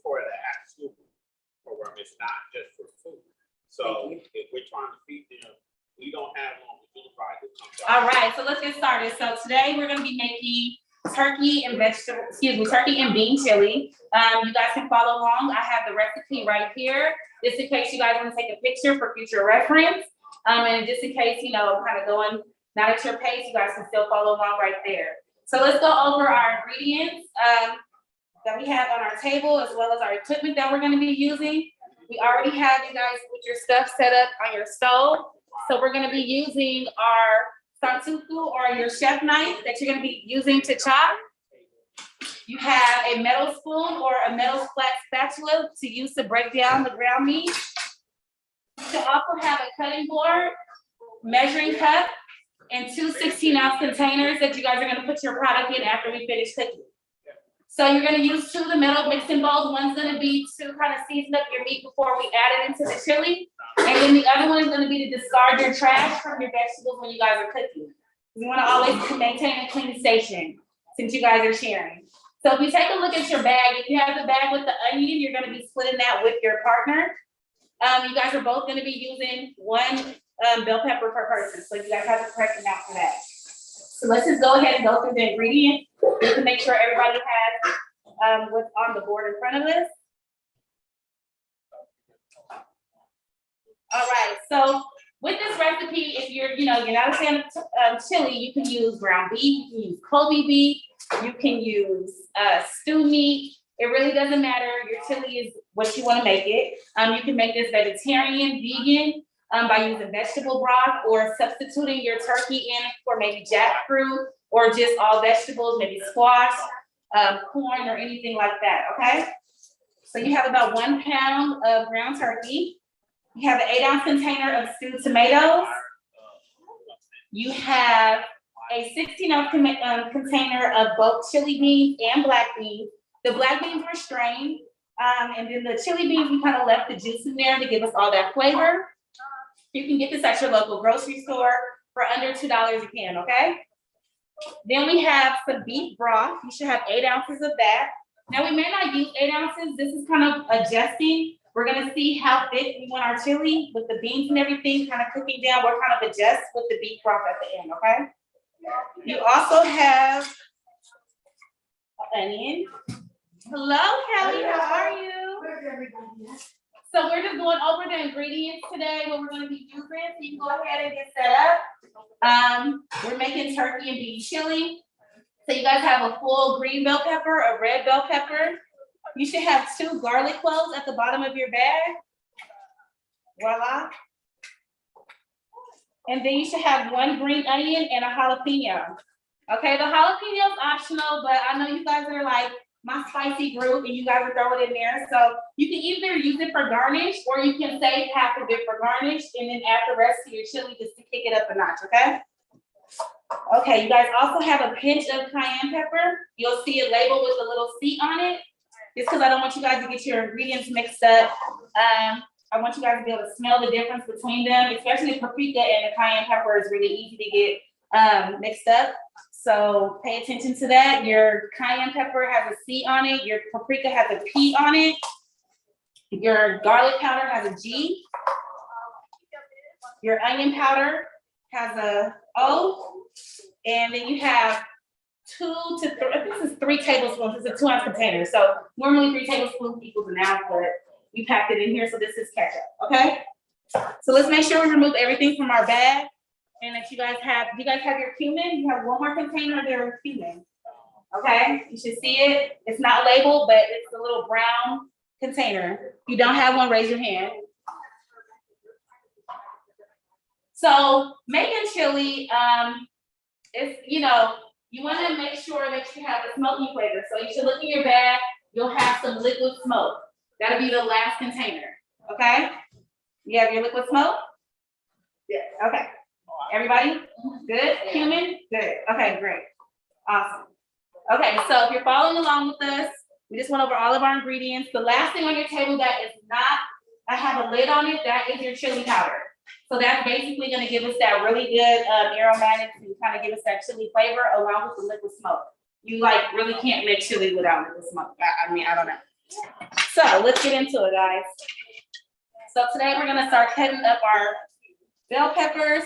for the after-school program. It's not just for food. So if we're trying to feed them, we don't have long to do Friday. All right, so let's get started. So today we're gonna be making turkey and turkey and bean chili. You guys can follow along. I have the recipe right here, just in case you guys want to take a picture for future reference. And just in case, you know, I'm kind of going not at your pace, you guys can still follow along right there. So let's go over our ingredients that we have on our table, as well as our equipment that we're gonna be using. We already have you guys with your stuff set up on your stove. So we're gonna be using our santuku or your chef knife that you're gonna be using to chop. You have a metal spoon or a metal flat spatula to use to break down the ground meat. You also have a cutting board, measuring cup, and two 16-ounce containers that you guys are gonna put your product in after we finish cooking. So you're gonna use two of the metal mixing bowls. One's gonna be to kind of season up your meat before we add it into the chili. And then the other one is gonna be to discard your trash from your vegetables when you guys are cooking. You wanna always maintain a clean station since you guys are sharing. So if you take a look at your bag, if you have the bag with the onion, you're gonna be splitting that with your partner. You guys are both gonna be using one bell pepper per person. So you guys have the correct amount for that. So let's just go ahead and go through the ingredients just to make sure everybody has what's on the board in front of us. All right, so with this recipe, if you're not a fan of chili, you can use ground beef, you can use Kobe beef, you can use stew meat. It really doesn't matter. Your chili is what you want to make it. You can make this vegetarian, vegan, by using vegetable broth or substituting your turkey in for maybe jackfruit or just all vegetables, maybe squash, corn, or anything like that, okay? So you have about 1 pound of ground turkey. You have an 8-ounce container of stewed tomatoes. You have a 16-ounce container of both chili beans and black beans. The black beans were strained, and then the chili beans, we kind of left the juice in there to give us all that flavor. You can get this at your local grocery store for under $2 a can, okay? Then we have some beef broth. You should have 8 ounces of that. Now we may not use 8 ounces. This is kind of adjusting. We're gonna see how thick we want our chili with the beans and everything kind of cooking down. We'll kind of adjust with the beef broth at the end, okay? You also have onion. Hello, Kelly, how are you? So we're just going over the ingredients today, what we're gonna be using, so you can go ahead and get set up. We're making turkey and beef chili. So you guys have a full green bell pepper, a red bell pepper. You should have 2 garlic cloves at the bottom of your bag. Voila. And then you should have 1 green onion and a jalapeno. Okay, the jalapeno is optional, but I know you guys are like my spicy group and you guys will throw it in there. So you can either use it for garnish or you can save half of it for garnish and then add the rest to your chili just to kick it up a notch, okay? Okay, you guys also have a pinch of cayenne pepper. You'll see a label with a little C on it. Just because I don't want you guys to get your ingredients mixed up. I want you guys to be able to smell the difference between them, especially the paprika and the cayenne pepper is really easy to get mixed up. So pay attention to that. Your cayenne pepper has a C on it. Your paprika has a P on it. Your garlic powder has a G. Your onion powder has a O. And then you have 2 to 3, I think this is 3 tablespoons. It's a 2-ounce container. So normally 3 tablespoons equals an ounce, but we packed it in here, so this is ketchup, okay? So let's make sure we remove everything from our bag. And that you guys have your cumin? You have 1 more container there of cumin. Okay, you should see it. It's not labeled, but it's a little brown container. If you don't have one, raise your hand. So making chili, it's, you want to make sure that you have a smoky flavor. So you should look in your bag. You'll have some liquid smoke. That'll be the last container. Okay, you have your liquid smoke? Yeah. Okay. Everybody? Good? Cumin? Good. Okay, great. Awesome. Okay, so if you're following along with us, we just went over all of our ingredients. The last thing on your table that is not, I have a lid on it, that is your chili powder. So that's basically gonna give us that really good aromatics and kind of give us that chili flavor along with the liquid smoke. You really can't make chili without liquid smoke. I mean, I don't know. So let's get into it, guys. So today we're gonna start cutting up our bell peppers.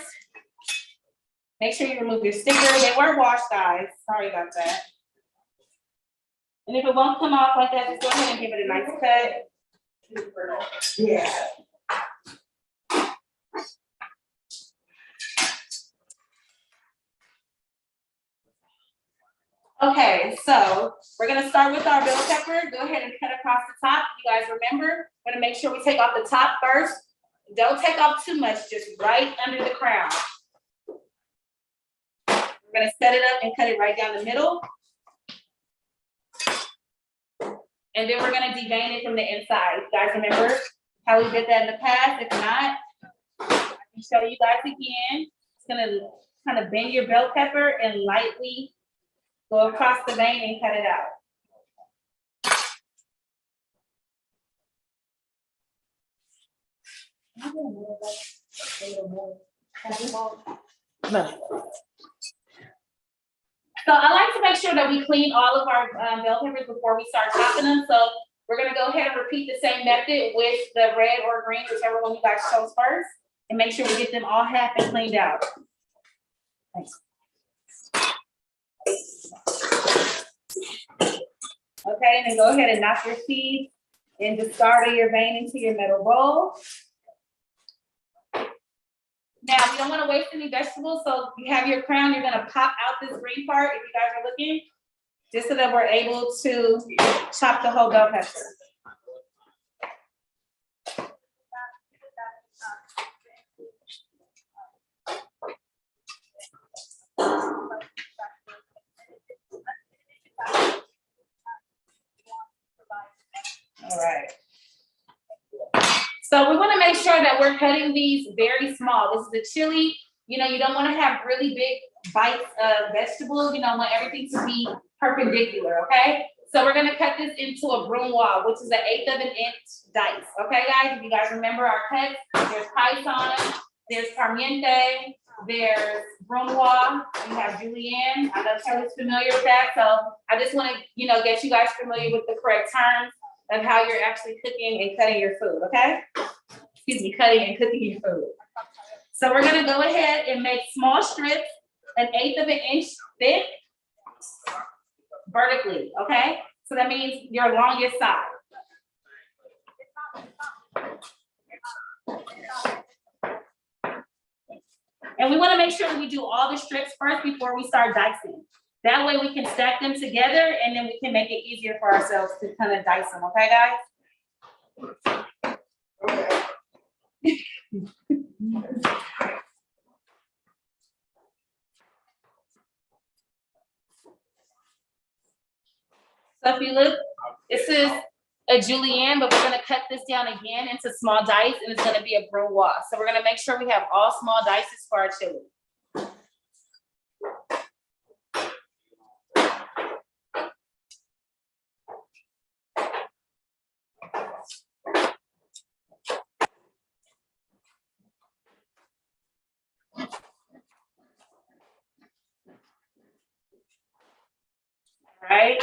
Make sure you remove your stickers. They were washed, guys. Sorry about that. And if it won't come off like that, just go ahead and give it a nice cut. Yeah. Okay, so we're gonna start with our bell pepper. Go ahead and cut across the top. You guys remember, we're gonna make sure we take off the top first. Don't take off too much, just right under the crown. We're gonna set it up and cut it right down the middle. And then we're gonna devein it from the inside. You guys remember how we did that in the past? If not, I can show you guys again. It's gonna kind of bend your bell pepper and lightly go across the vein and cut it out. So I like to make sure that we clean all of our bell peppers before we start chopping them. So we're gonna go ahead and repeat the same method with the red or green, whichever one you guys chose first, and make sure we get them all half and cleaned out. Thanks. Okay, and then go ahead and knock your seeds and discard of your vein into your metal bowl. Now, we don't want to waste any vegetables, so you have your crown, you're gonna pop out this green part if you guys are looking, just so that we're able to chop the whole bell pepper. All right. So we want to make sure that we're cutting these very small. This is the chili. You know, you don't want to have really big bites of vegetables. You don't want everything to be perpendicular, okay? So we're going to cut this into a brunoise, which is 1/8 of an inch dice. Okay, guys? If you guys remember our cuts, there's paisan, there's parmiente, there's brunoise, you have julienne. I know Kelly's familiar with that. So I just want to, you know, get you guys familiar with the correct terms of how you're actually cooking and cutting your food, okay? Excuse me, cutting and cooking your food. So we're gonna go ahead and make small strips, 1/8 of an inch thick, vertically, okay? So that means your longest side. And we wanna make sure that we do all the strips first before we start dicing. That way we can stack them together and then we can make it easier for ourselves to kind of dice them, okay, guys? Okay. So if you look, this is a julienne, but we're gonna cut this down again into small dice and it's gonna be a brunoise. So we're gonna make sure we have all small dices for our chili. Right?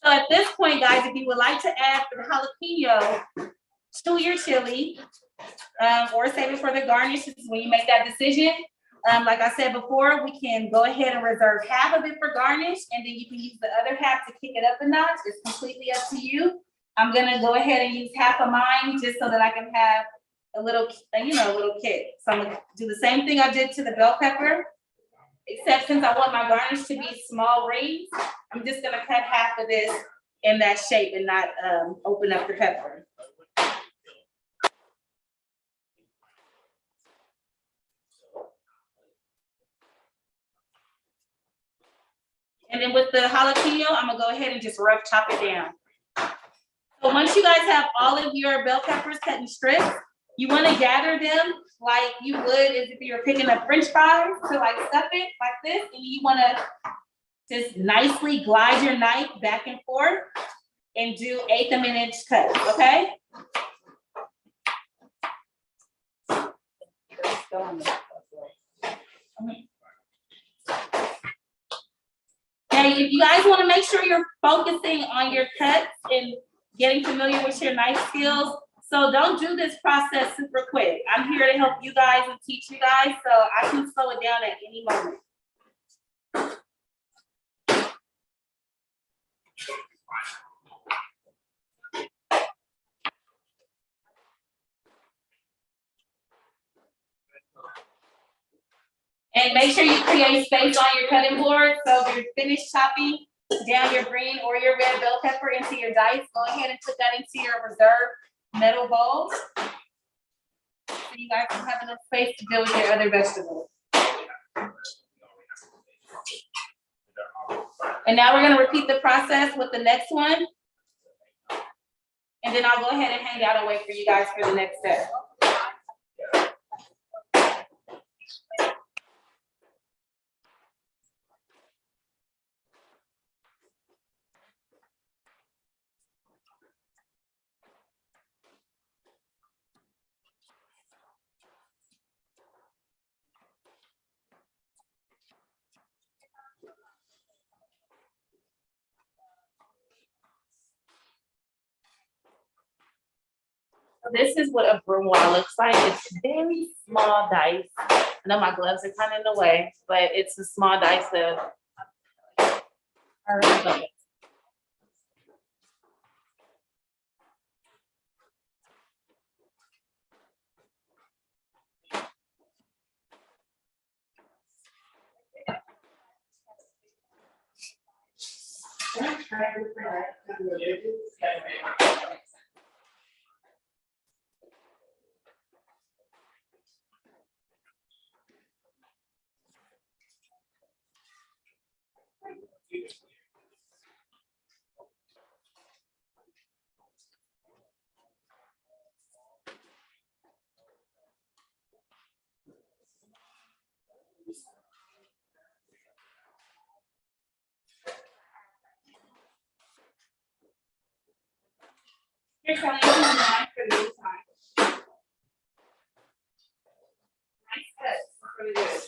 So at this point, guys, if you would like to add the jalapeno to your chili, or save it for the garnishes when you make that decision, like I said before, we can go ahead and reserve half of it for garnish, and then you can use the other half to kick it up a notch. It's completely up to you. I'm gonna go ahead and use half of mine just so that I can have a little, you know, a little kick. So I'm gonna do the same thing I did to the bell pepper. Except since I want my garnish to be small rings, I'm just gonna cut half of this in that shape and not open up the pepper. And then with the jalapeno, I'm gonna go ahead and just rough chop it down. So once you guys have all of your bell peppers cut in strips, you wanna gather them like you would as if you were picking up French fries to like stuff it like this, and you wanna just nicely glide your knife back and forth and do 1/8 of an inch cuts, okay? Now Alrighty, if you guys wanna make sure you're focusing on your cuts and getting familiar with your knife skills, so don't do this process super quick. I'm here to help you guys and teach you guys, so I can slow it down at any moment. And make sure you create space on your cutting board, so if you're finished chopping down your green or your red bell pepper into your dice, go ahead and put that into your reserve metal bowl. So you guys can have enough space to deal with your other vegetables. And now we're gonna repeat the process with the next one. And then I'll go ahead and hang out and wait for you guys for the next step. This is what a brunoise looks like. It's very small dice. I know my gloves are kind of in the way, but it's a small dice of. Here's how you do mine for the time. Nice cuts, really good.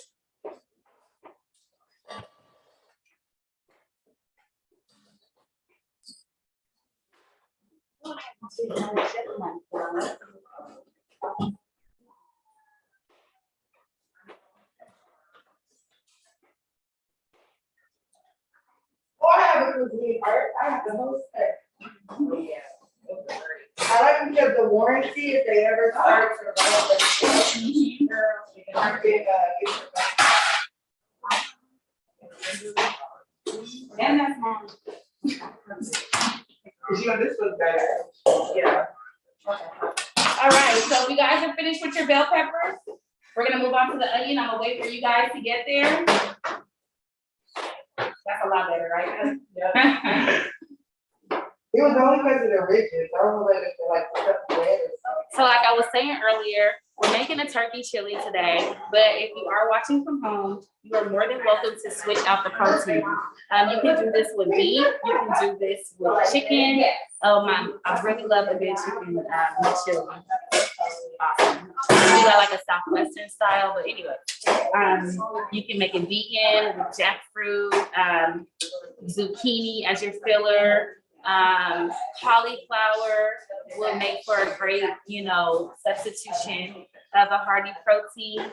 I have the whole set. Oh, yeah. I like because the warranty, if they ever start to run the stuff, you can get it back. And that's mine. This was better. Yeah. All right, so if you guys are finished with your bell peppers, we're gonna move on to the onion. I'm gonna wait for you guys to get there. That's a lot better, right? Yeah. It was only because of the ridges. I don't know whether it's like stuff red or something. So like I was saying earlier, we're making a turkey chili today, but if you are watching from home, you are more than welcome to switch out the protein. You can do this with beef, you can do this with chicken. I really love a good chicken chili. Awesome. You got like a Southwestern style, but anyway, you can make it vegan with jackfruit, zucchini as your filler. Cauliflower will make for a great, substitution of a hearty protein.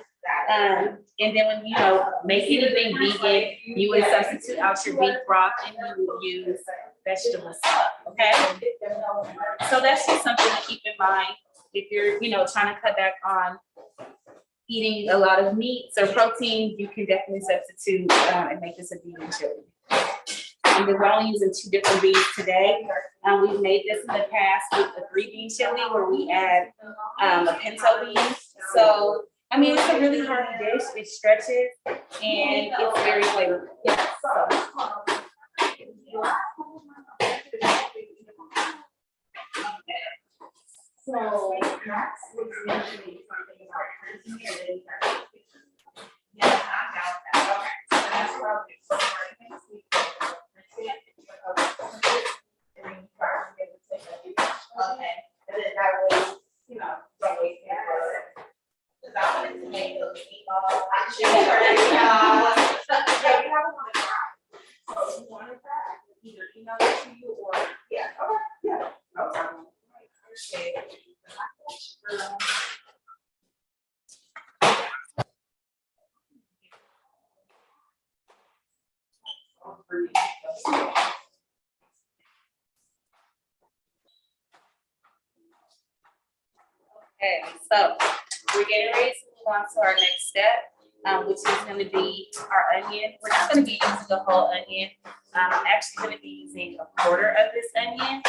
And then when you make anything vegan, you would substitute out your beef broth and you would use vegetable stock. Okay, so that's just something to keep in mind if you're trying to cut back on eating a lot of meats or protein. You can definitely substitute and make this a vegan chili. And we're only using 2 different beans today. We've made this in the past with a 3-bean chili where we add a pinto bean. So, I mean, it's a really hearty dish. It stretches and it's very flavorful. So Max was mentioning something about protein. Yeah, I doubt that. Okay, so that's what I'll do. So next week, okay, and then that way, don't waste it. Because I wanted to make those meatballs. I'm sure. Yeah, you have one to try. So you want Okay, so we're getting ready to move on to our next step, which is gonna be our onion. We're not gonna be using the whole onion. I'm actually gonna be using a quarter of this onion,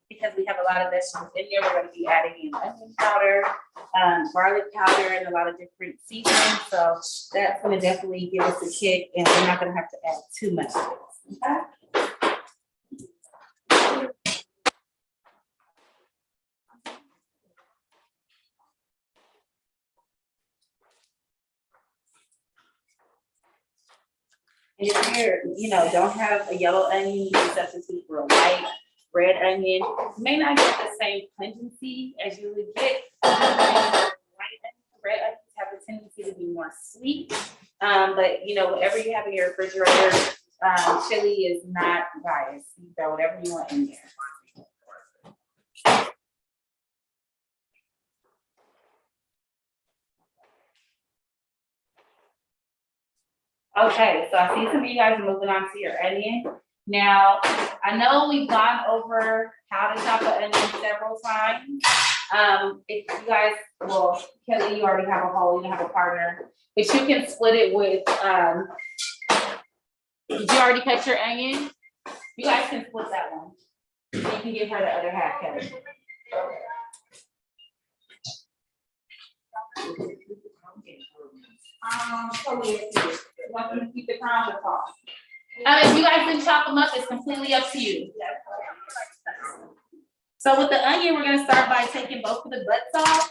because we have a lot of vegetables in here. We're gonna be adding in onion powder, garlic powder, and a lot of different seasonings. So that's gonna definitely give us a kick, and we're not gonna have to add too much of this, okay? And if you're, don't have a yellow onion, you can substitute for a white, red onion. You may not get the same pungency as you would get. White onions, red onions have a tendency to be more sweet. But whatever you have in your refrigerator, chili is not biased. You throw whatever you want in there. Okay, so I see some of you guys are moving on to your onion. Now, I know we've gone over how to chop an onion several times. If you guys, well, Kelly, you already have a whole, you have a partner, but you can split it with, did you already cut your onion? You guys can split that one. You can give her the other half, Kelly. Want them to keep the crowns across. If you guys can chop them up, it's completely up to you. So with the onion, we're gonna start by taking both of the butts off,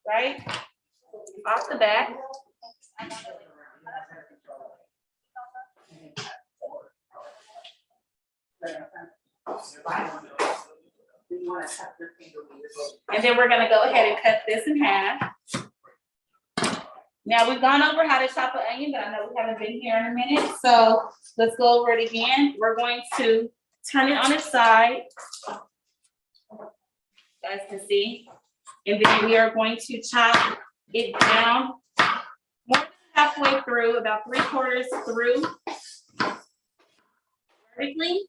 right? Off the back. And then we're gonna go ahead and cut this in half. Now we've gone over how to chop an onion, but I know we haven't been here in a minute. So let's go over it again. We're going to turn it on its side. You guys can see. And then we are going to chop it down more than halfway through, about 3/4 through. Vertically.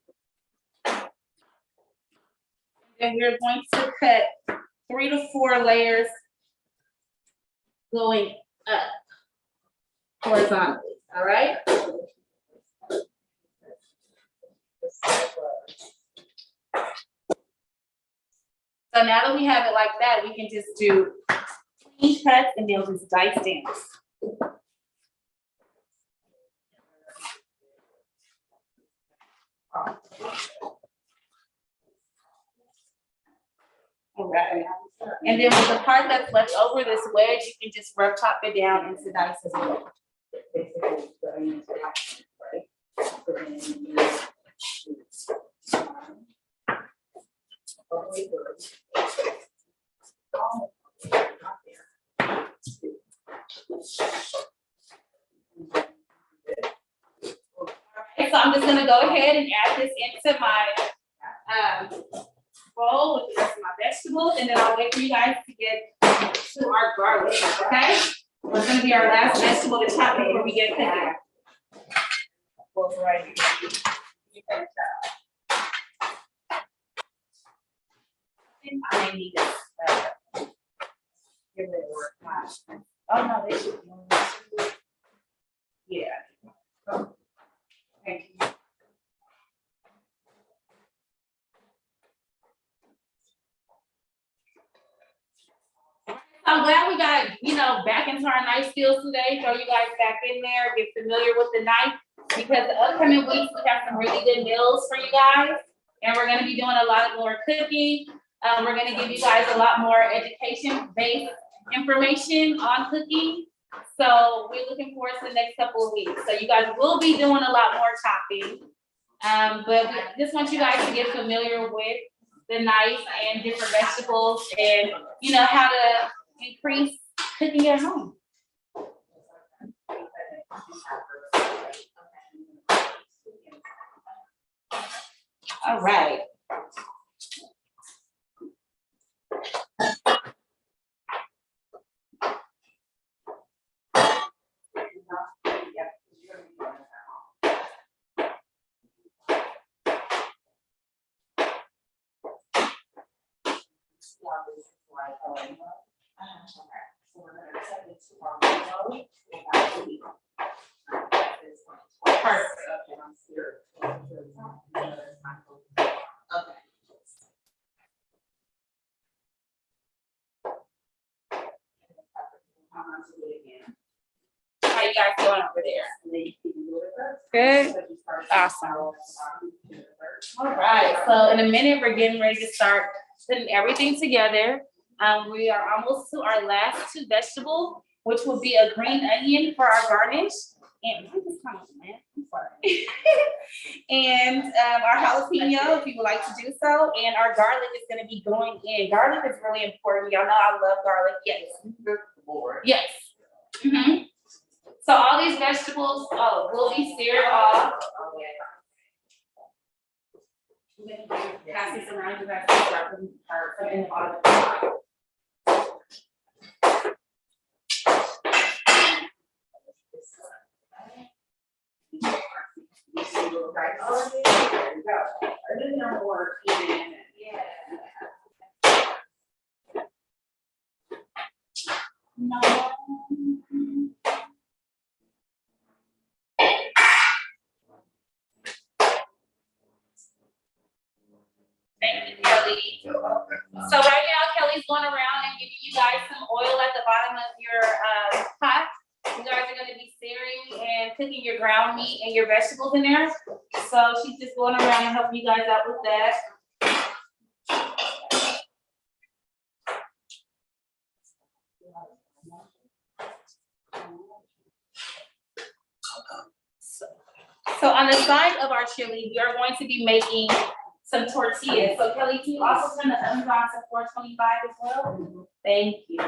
And we're going to cut 3 to 4 layers going up horizontally, all right? So now that we have it like that, we can just do clean cuts and they'll just dice down. All right. And then with the part that's left over, this wedge, you can just rough chop it down into dice as well. Okay, so I'm just gonna go ahead and add this into my bowl with the rest of my vegetables, and then I'll wait for you guys to get to our garlic, okay? It's gonna be our last vegetable to chop before we get cooking. Right here. I need it. Give it a work. Oh no, they should be. Yeah. Oh. Thank you. I'm glad we got, back into our knife skills today. Throw you guys back in there, get familiar with the knife, because the upcoming weeks we have some really good meals for you guys, and we're going to be doing a lot more cooking. We're going to give you guys a lot more education-based information on cooking. So we're looking forward to the next couple of weeks. So you guys will be doing a lot more chopping, but we just want you guys to get familiar with the knife and different vegetables, and how to increase cooking at home. All right. How you guys doing over there? Good. Awesome. All right, so in a minute, we're getting ready to start putting everything together. We are almost to our last two vegetables, which will be a green onion for our garnish. And I'm sorry. And our jalapeno, if you would like to do so, and our garlic is gonna be going in. Garlic is really important. Y'all know I love garlic, yes. Yes. Mhm. So all these vegetables, will be seared off. Pass this around, you guys can start from in the bottom. No. Thank you, Kelly. So right now, Kelly's going around and giving you guys some oil at the bottom of your pot. You guys are gonna be searing and cooking your ground meat and your vegetables in there. So she's just going around and helping you guys out with that. So on the side of our chili, we are going to be making some tortillas. So Kelly, can you also turn the oven on to 425 as well? Thank you.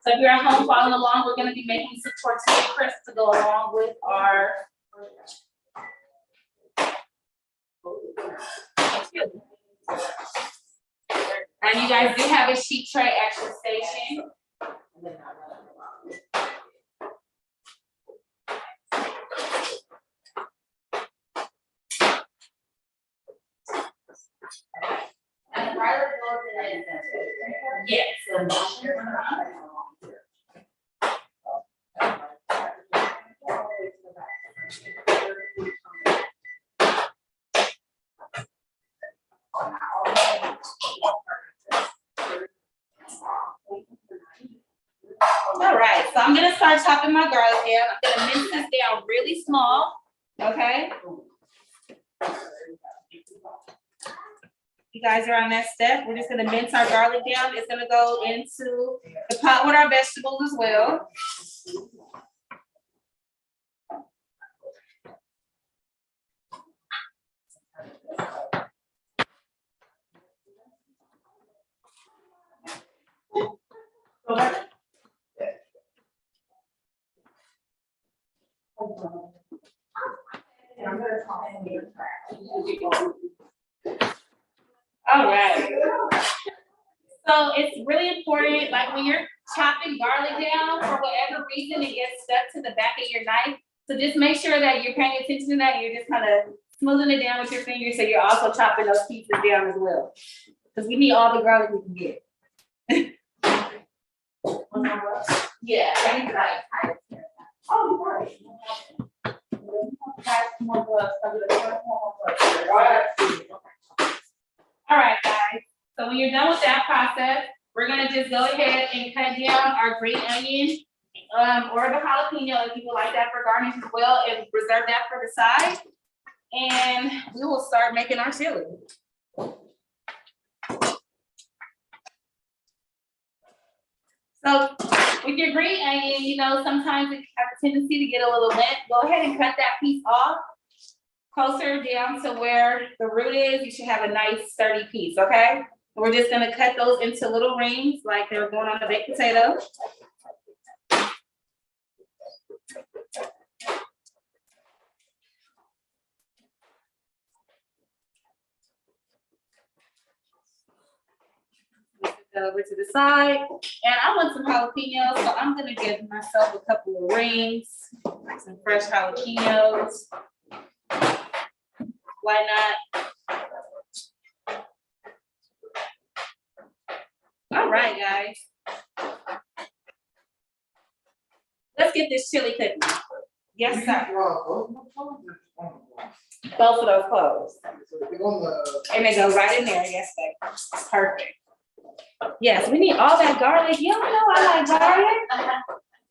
So if you're at home following along, we're gonna be making some tortilla crisps to go along with our chili. And you guys do have a sheet tray at your station. And the garlic goes in it. Yes. All right, so I'm gonna start chopping my garlic down. I'm gonna mince this down really small, okay? You guys are on that step. We're just gonna mince our garlic down. It's gonna go into the pot with our vegetables as well. All right. So it's really important, like when you're chopping garlic down, for whatever reason, it gets stuck to the back of your knife. So just make sure that you're paying attention to that. You're just kind of smoothing it down with your fingers, so you're also chopping those pieces down as well. Because we need all the garlic we can get. Yeah. Oh, right. All right, guys. So when you're done with that process, we're gonna just go ahead and cut down our green onion, or the jalapeno if you would like that for garnish as well, and reserve that for the side. And we will start making our chili. So with your green onion, you know, sometimes it has a tendency to get a little bent. Go ahead and cut that piece off closer down to where the root is. You should have a nice sturdy piece, okay? We're just gonna cut those into little rings like they're going on a baked potato. Over to the side, and I want some jalapenos, so I'm gonna give myself a couple of rings, some fresh jalapenos. Why not? All right, guys. Let's get this chili cooking. Yes, sir. Both of those clothes. And they go right in there, yes, babe. Perfect. Yes, we need all that garlic. You don't know I like garlic.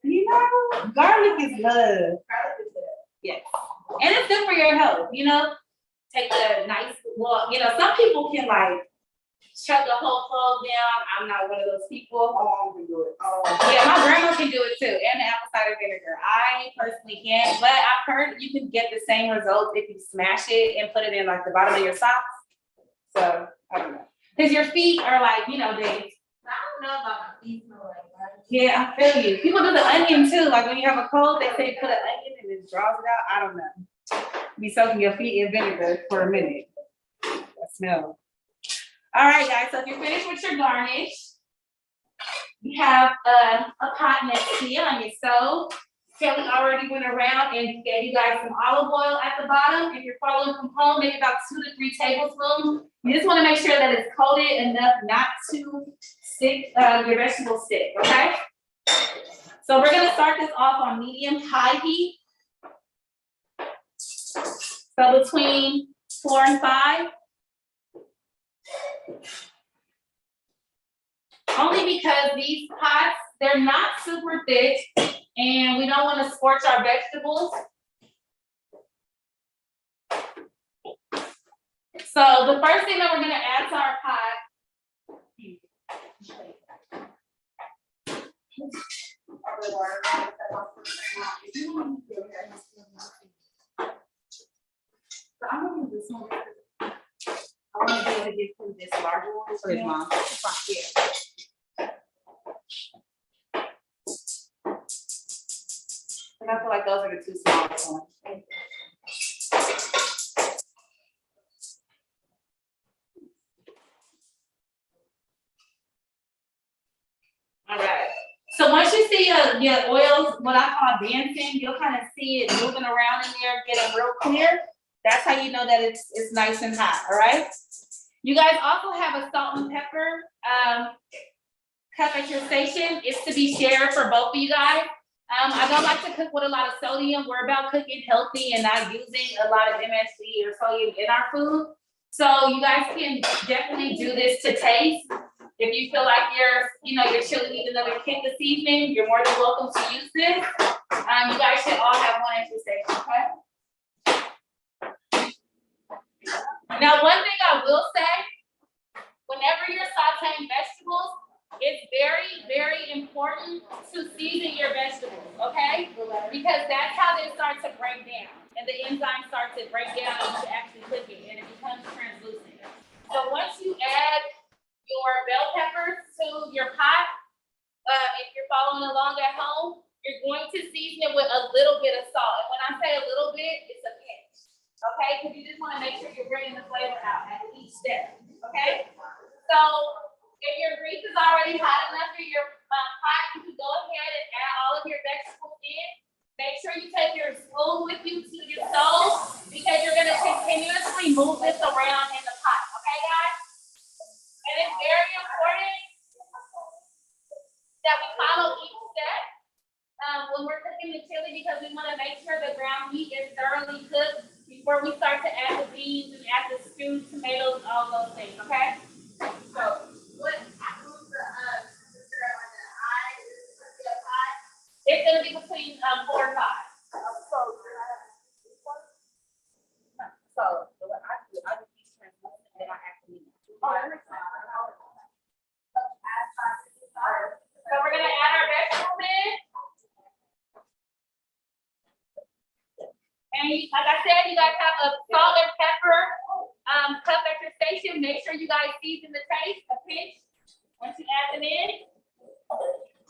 You know, garlic is love. Yes. And it's good for your health, you know? Take a nice walk. You know, some people can like chug a whole clove down. I'm not one of those people. Yeah, my grandma can do it too, and the apple cider vinegar. I personally can't, but I've heard you can get the same results if you smash it and put it in like the bottom of your socks. So I don't know, because your feet are like, you know, they. I don't know about my feet smell like that. Yeah, I feel you. People do the onion too. Like when you have a cold, they say put an onion and it draws it out. I don't know. Be soaking your feet in vinegar for a minute. That smell. All right, guys. So if you're finished with your garnish, you have a pot next to you on your stove. Kelly already went around and gave you guys some olive oil at the bottom. If you're following from home, maybe about 2 to 3 tablespoons. You just want to make sure that it's coated enough not to stick, your vegetables stick, okay? So we're gonna start this off on medium-high heat. So between 4 and 5. Only because these pots, they're not super thick and we don't want to scorch our vegetables. So the first thing that we're going to add to our pot. I'm going to do this one. I want to be able to give him this larger one for his mom. Yeah. And I feel like those are the 2 smallest ones. All right. So once you see your oils, what I call dancing, you'll kind of see it moving around in there, getting real clear. That's how you know that it's nice and hot, all right? You guys also have a salt and pepper cup at your station. It's to be shared for both of you guys. I don't like to cook with a lot of sodium. We're about cooking healthy and not using a lot of MSG or sodium in our food. So you guys can definitely do this to taste. If you feel like your chili needs another kick this evening, you're more than welcome to use this. You guys should all have one at your station, okay? Now, one thing I will say, whenever you're sauteing vegetables, it's very, very important to season your vegetables, okay? Because that's how they start to break down. And the enzymes start to break down and you actually cook it, and it becomes translucent. So once you add your bell peppers to your pot, if you're following along at home, you're going to season it with a little bit of salt. And when I say a little bit, it's a pinch. Okay, because you just want to make sure you're bringing the flavor out at each step, okay? So if your grease is already hot enough in your pot, you can go ahead and add all of your vegetables in. Make sure you take your spoon with you to your stove because you're going to continuously move this around in the pot, okay, guys? And it's very important that we follow each step when we're cooking the chili because we want to make sure the ground meat is thoroughly cooked before we start to add the beans and add the stewed tomatoes and all those things, okay? So, what moves the temperature on the eye? It's going to be between 4 and 5. So, what I do, I just use translucent and I actually. So we're going to add our vegetables in. And like I said, you guys have a salt and pepper cup at your station. Make sure you guys season the taste, a pinch, once you add them in.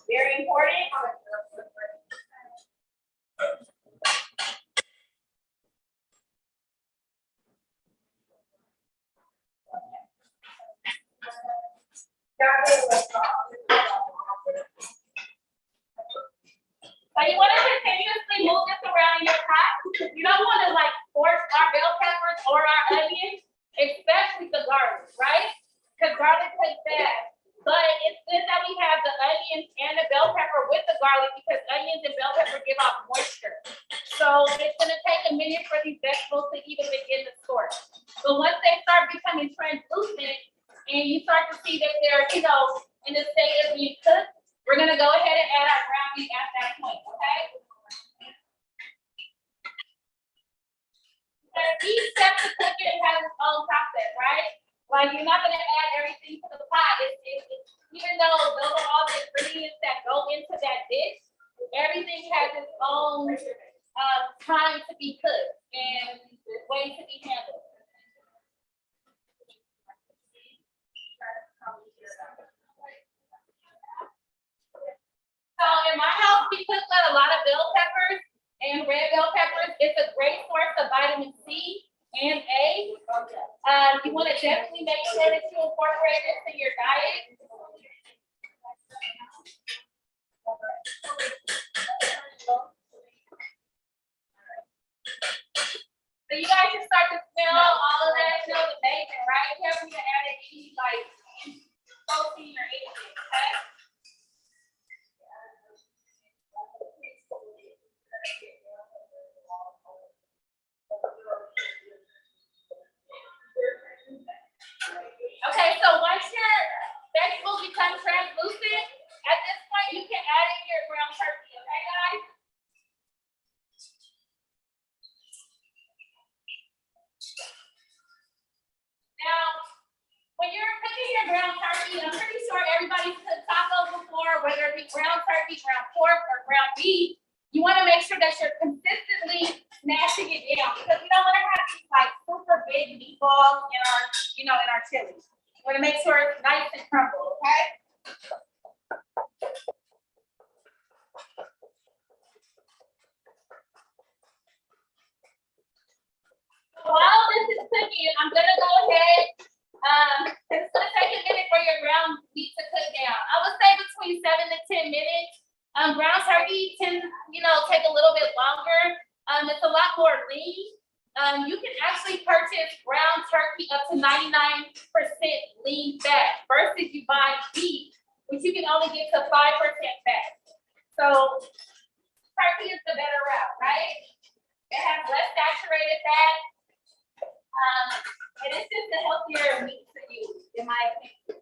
Very important. So you want to continuously move this around in your pot. You don't want to like force our bell peppers or our onions, especially the garlic, right? Because garlic tastes bad. But it's good garlic because onions and bell pepper give off moisture. So it's gonna take a minute for these vegetables to even begin to sort. But once they start becoming translucent and you start to see that they're, you know, in the state of being cooked, we're gonna go ahead and add our ground beef at that point, okay? Each step to cooking has its own process, right? Like you're not gonna add everything to the pot. Even though those are all the ingredients that go into that dish, everything has its own time to be cooked and way to be handled. So in my house, we cook with a lot of bell peppers and red bell peppers. It's a great source of vitamin C and A. You want to definitely make sure that you incorporate this in your diet. So you guys can start to smell all of that. It smells amazing, right? You haven't even added any like protein or anything, okay? Okay, so once your vegetables become translucent, at this point you can add in your ground turkey, okay guys? Now, when you're cooking your ground turkey, I'm pretty sure everybody's cooked tacos before, whether it be ground turkey, ground pork, or ground beef. You want to make sure that you're consistently smashing it down because we don't want to have these like super big meatballs in our, you know, in our chili. You want to make sure it's nice and crumbled, okay? While this is cooking, I'm gonna go ahead. It's gonna take a minute for your ground beef to cook down. I would say between 7 to 10 minutes. Ground turkey tends, you know, take a little bit longer. It's a lot more lean. You can actually purchase ground turkey up to 99% lean fat versus you buy beef, which you can only get to 5% fat. So turkey is the better route, right? It has less saturated fat. And it's just a healthier meat to use, in my opinion.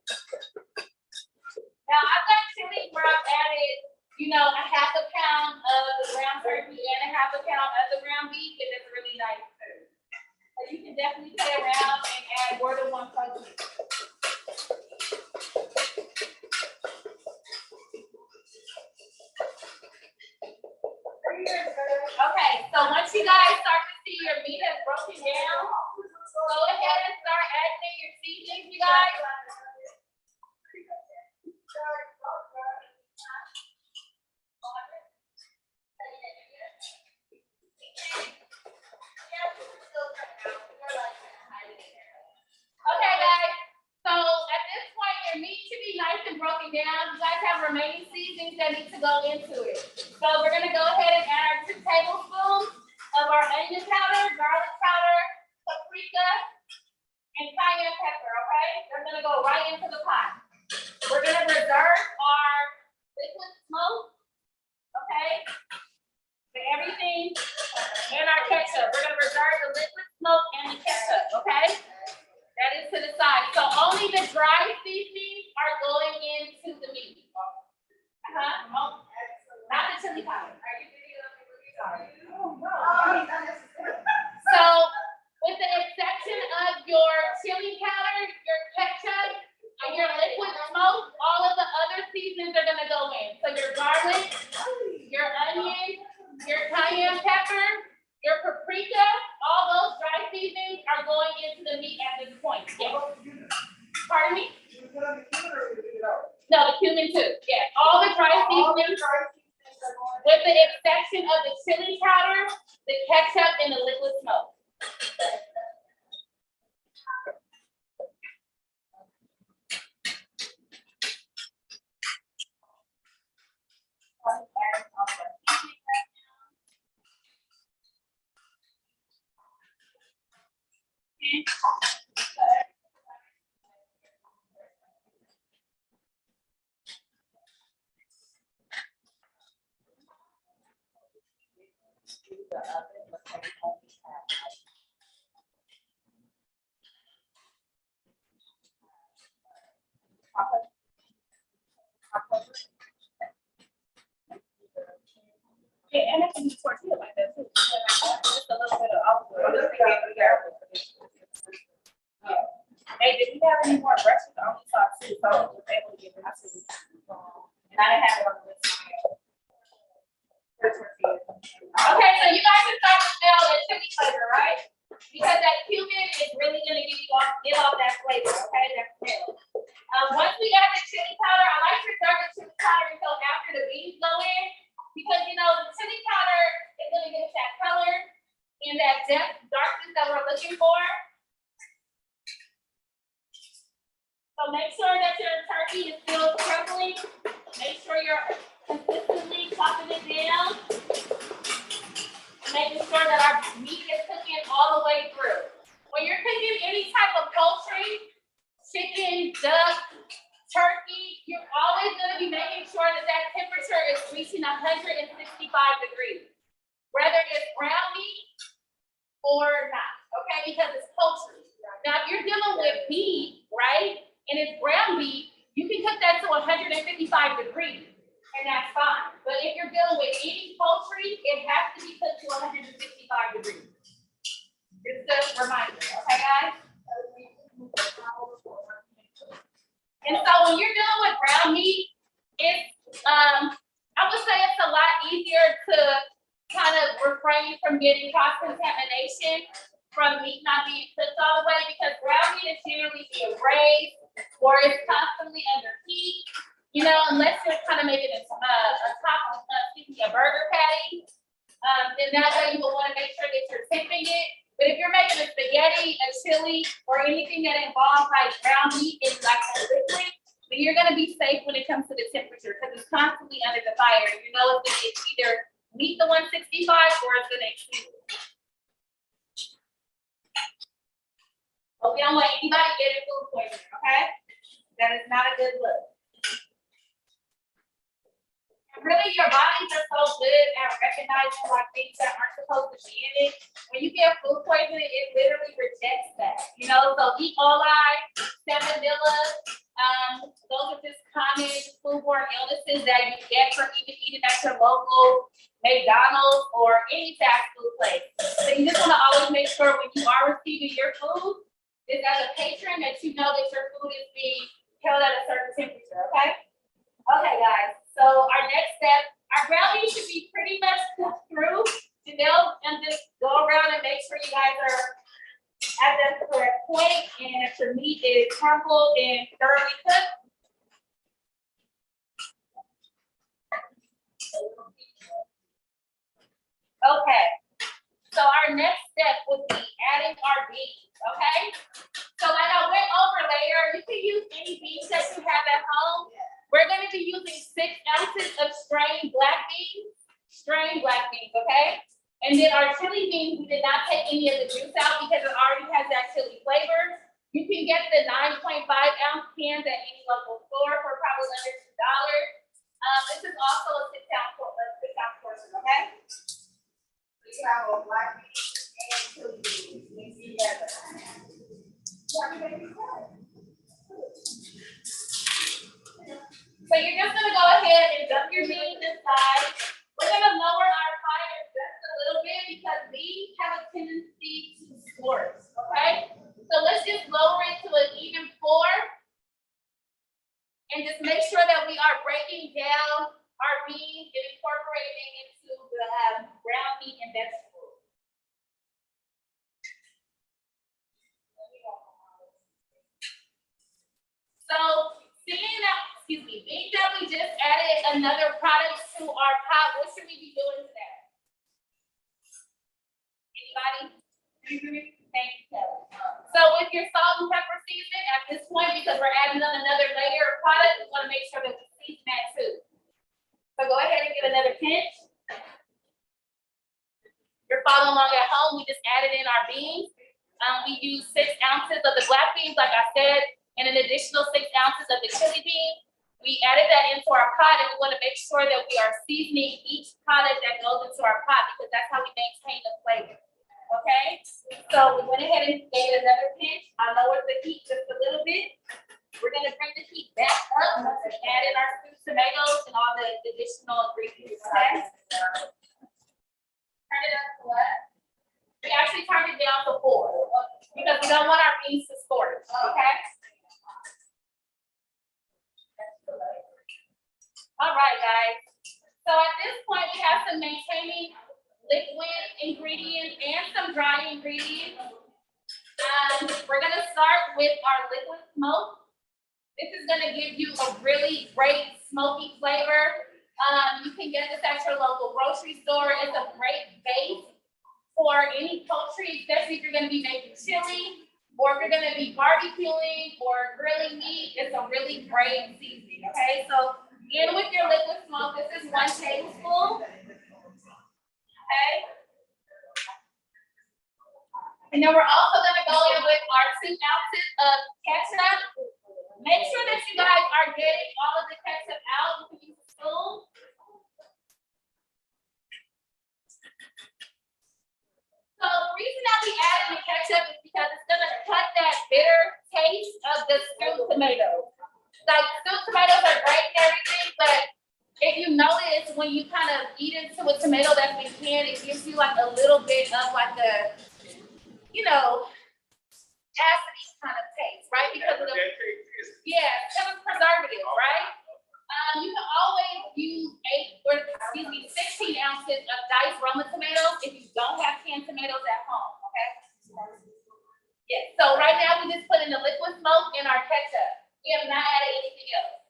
Now I've got chili where I've added, you know, a half a pound of the ground turkey and a half a pound of the ground beef, and it's really nice food. So you can definitely play around and add more than one protein. Okay, so once you guys start to see your meat has broken down, go ahead and start adding in your seasonings, you guys. Okay, guys. So at this point, your meat should be nice and broken down. You guys have remaining seasonings that need to go into it. So we're gonna go ahead and add our 2 tablespoons of our onion powder, garlic powder, paprika, and cayenne pepper, okay? We're gonna go right into the pot. We're gonna reserve our liquid smoke, okay? For everything, and our ketchup. We're gonna reserve the liquid smoke and the ketchup, okay? That is to the side. So only the dry seasonings are going into the meat. Oh, not the chili powder. Are you sorry? So, with the exception of your chili powder, your ketchup, and your liquid smoke, all of the other seasonings are gonna go in. So your garlic, your onion, your cayenne pepper, your paprika, all those dry seasonings are going into the meat at this point. Yes. Pardon me? No, the cumin too. Yes. All the dry seasonings, with the exception of the chili powder, the ketchup, and the liquid smoke. Yeah, and it can be tortilla like that too. Just a little bit of olive oil. Just to get it together. Yeah. Hey, did we have any more brushes? I only saw two, so I was able to get my two. And I didn't have it on the list. Okay, so you guys can start to smell the chili flavor, right? Because that cumin is really gonna get off that flavor, okay, that smell. Once we got the chili powder, I like to reserve the chili powder until after the beans go in, because you know, the chili powder is gonna give us that color and that depth, darkness that we're looking for. So make sure that your turkey is still crumbling. Make sure you're consistently chopping it down. Making sure that our meat is cooking all the way through. When you're cooking any type of poultry, chicken, duck, turkey, you're always gonna be making sure that that temperature is reaching 165 degrees. Whether it's ground meat or not, okay? Because it's poultry. Now, if you're dealing with beef, right, and it's ground beef, you can cook that to 155 degrees. And that's fine. But if you're dealing with any poultry, it has to be cooked to 165 degrees. Just a reminder, okay, guys? And so when you're dealing with ground meat, it's I would say it's a lot easier to kind of refrain from getting cross-contamination from meat not being cooked all the way, because ground meat is generally being raised or it's constantly under heat. You know, unless you're kind of making a burger patty, then that way you will want to make sure that you're tipping it. But if you're making a spaghetti, a chili, or anything that involves like ground meat in like a liquid, then you're gonna be safe when it comes to the temperature, because it's constantly under the fire. You know, it's either meet the 165 or it's gonna exceed it. But we don't want anybody getting food poisoning, okay? That is not a good look. Really, your bodies are so good at recognizing like things that aren't supposed to be in it. When you get food poisoning, it literally rejects that. You know, so E. coli, salmonella, those are just common foodborne illnesses that you get from even eating at your local McDonald's or any fast food place. So you just want to always make sure when you are receiving your food, is as a patron that you know that your food is being held at a certain temperature, okay? Okay, guys. So our next step, our ground meat should be pretty much cooked through. Janelle, and just go around and make sure you guys are at the correct point and that your meat is crumbled and thoroughly cooked. Okay. So our next step would be adding our beans, okay? So like I went over later, you can use any beans that you have at home. We're going to be using 6 ounces of strained black beans, okay? And then our chili beans, we did not take any of the juice out because it already has that chili flavor. You can get the 9.5 ounce cans at any local store for probably under $2. This is also a 6 ounce portion, okay? We have a black bean and chili beans mixed together. So you're just gonna go ahead and dump your beans inside. We're gonna lower our fire just a little bit because beans have a tendency to scorch, okay? So let's just lower it to an even 4. And just make sure that we are breaking down our beans and incorporating into the ground meat and vegetables. So being that we just added another product to our pot, what should we be doing to that? Anybody? Thank you, Kelly. So with your salt and pepper seasoning at this point, because we're adding on another layer of product, we want to make sure that we season that too. So go ahead and get another pinch. You're following along at home, we just added in our beans. We use 6 ounces of the black beans, like I said, and an additional 6 ounces of the chili beans. We added that into our pot, and we want to make sure that we are seasoning each product that goes into our pot, because that's how we maintain the flavor. Okay? So we went ahead and gave it another pinch. I lowered the heat just a little bit. We're going to bring the heat back up once we add in our sweet tomatoes and all the additional ingredients. Okay? before, because we don't want our beans to scorch, okay? All right, guys. So at this point, we have some maintaining liquid ingredients and some dry ingredients. We're gonna start with our liquid smoke. This is gonna give you a really great smoky flavor. You can get this at your local grocery store. It's a great base for any poultry, especially if you're gonna be making chili, or if you're gonna be barbecuing or grilling meat. It's a really great seasoning, okay? So in with your liquid smoke, this is 1 tablespoon, okay? And then we're also gonna go in with our 2 ounces of ketchup. Make sure that you guys are getting all of the ketchup out. You can use a spoon. So the reason that we added the ketchup is because it's gonna cut that bitter taste of the stewed tomato. Like stewed tomatoes are great and everything, but if you notice when you kind of eat into a tomato that's been canned, it gives you like a little bit of like a, you know, acidy kind of taste, right? Because of the, yeah, kind of preservative, right? You can always use 16 ounces of diced Roma tomatoes if you don't have canned tomatoes at home, okay? Yeah, so right now we just put in the liquid smoke and our ketchup. We have not added anything else.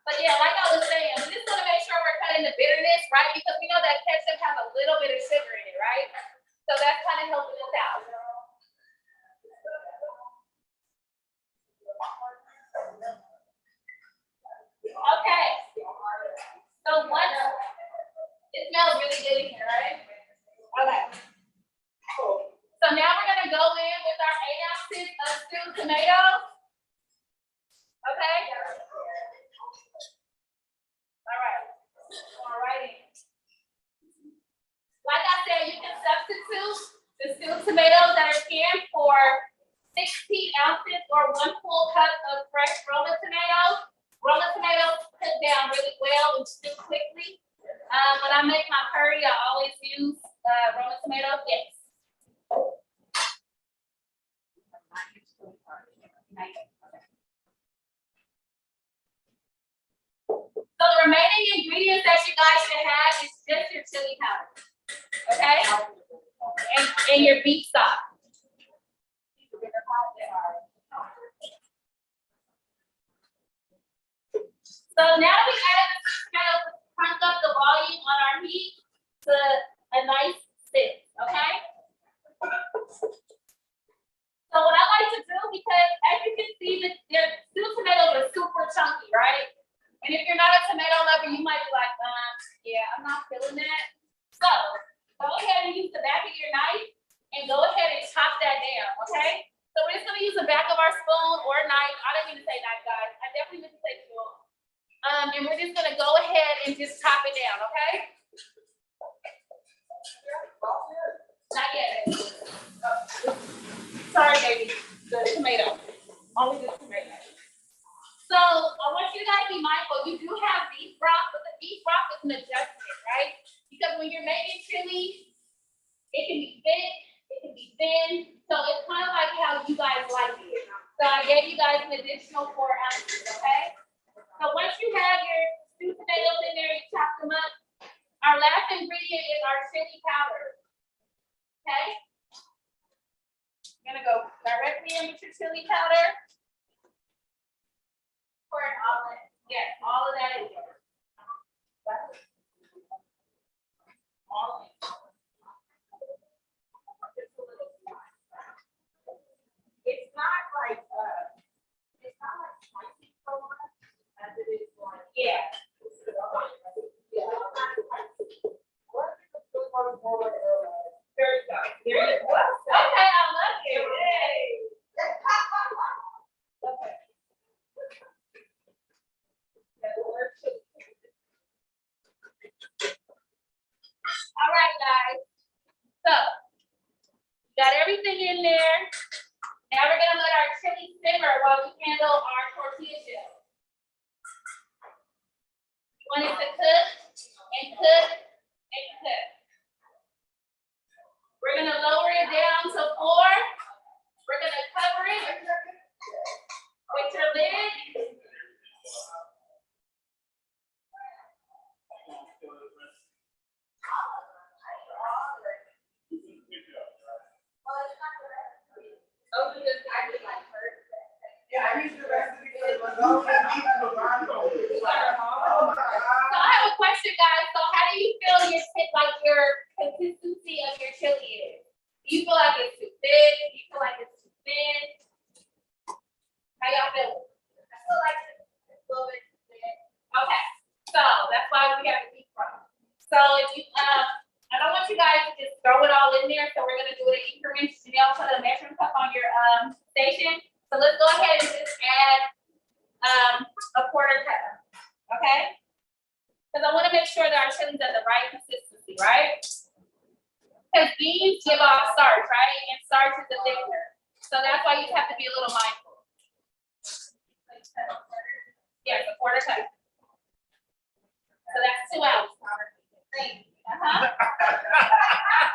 But yeah, like I was saying, we just want to make sure we're cutting the bitterness, right? Because we know that ketchup has a little bit of sugar in it, right? So that's kind of helping us out. Okay. So what? It smells really good in here, right? Okay. So now we're gonna go in with our 8 ounces of stewed tomatoes. Okay. All right. All righty. Like I said, you can substitute the stewed tomatoes that are canned for 16 ounces or 1 full cup of fresh Roma tomatoes. Roma tomatoes cook down really well and stew quickly. When I make my curry, I always use Roma tomatoes. Yes. So the remaining ingredients that you guys should have is just your chili powder, okay? And your beef stock. So now that we added the tomatoes, crank up the volume on our heat to a nice 6, okay? So what I like to do, because as you can see, the stewed tomatoes are super chunky, right? And if you're not a tomato lover, you might be like, yeah, I'm not feeling that. So go ahead and use the back of your knife and go ahead and chop that down, okay? So we're just gonna use the back of our spoon or knife. I didn't mean to say knife, guys. I definitely meant to say spoon. And we're just gonna go ahead and just chop it down, okay? Not yet. Oh. Sorry, baby. The tomato. Only the tomato. So I want you guys to be mindful. You do have beef broth, but the beef broth is an adjustment, right? Because when you're making chili, it can be thick, it can be thin. So it's kind of like how you guys like it. So I gave you guys an additional 4 ounces, okay? So once you have your stewed tomatoes in there, you chop them up. Our last ingredient is our chili powder. Okay? You're gonna go directly in with your chili powder. Pour it all in. Yes, all of that in there. All in. It's not like spicy so much as it is like, yeah. There you go. There you go. Okay, I love it. Yay. Okay. All right, guys. So, got everything in there. Now we're gonna let our chili simmer while we handle our tortilla shells. We want it to cook and cook and cook. need the recipe for the lasagna and beef lasagna. Oh my So God. I have a question, guys. So how do you feel your consistency of your chili is? Do you feel like it's too thick? Do you feel like it's too thin? How y'all feel? I feel like it's a little bit too thin. Okay, so that's why we have to be from. So if you I don't want you guys to just throw it all in there, so we're gonna do it in increments. Janelle put a measuring cup on your station. So let's go ahead and just add a quarter cup, okay? Because I want to make sure that our chili's at the right consistency, right? Because beans give off starch, right? And starch is a thickener. So that's why you have to be a little mindful. Yes, a quarter cup. So that's 2 ounces.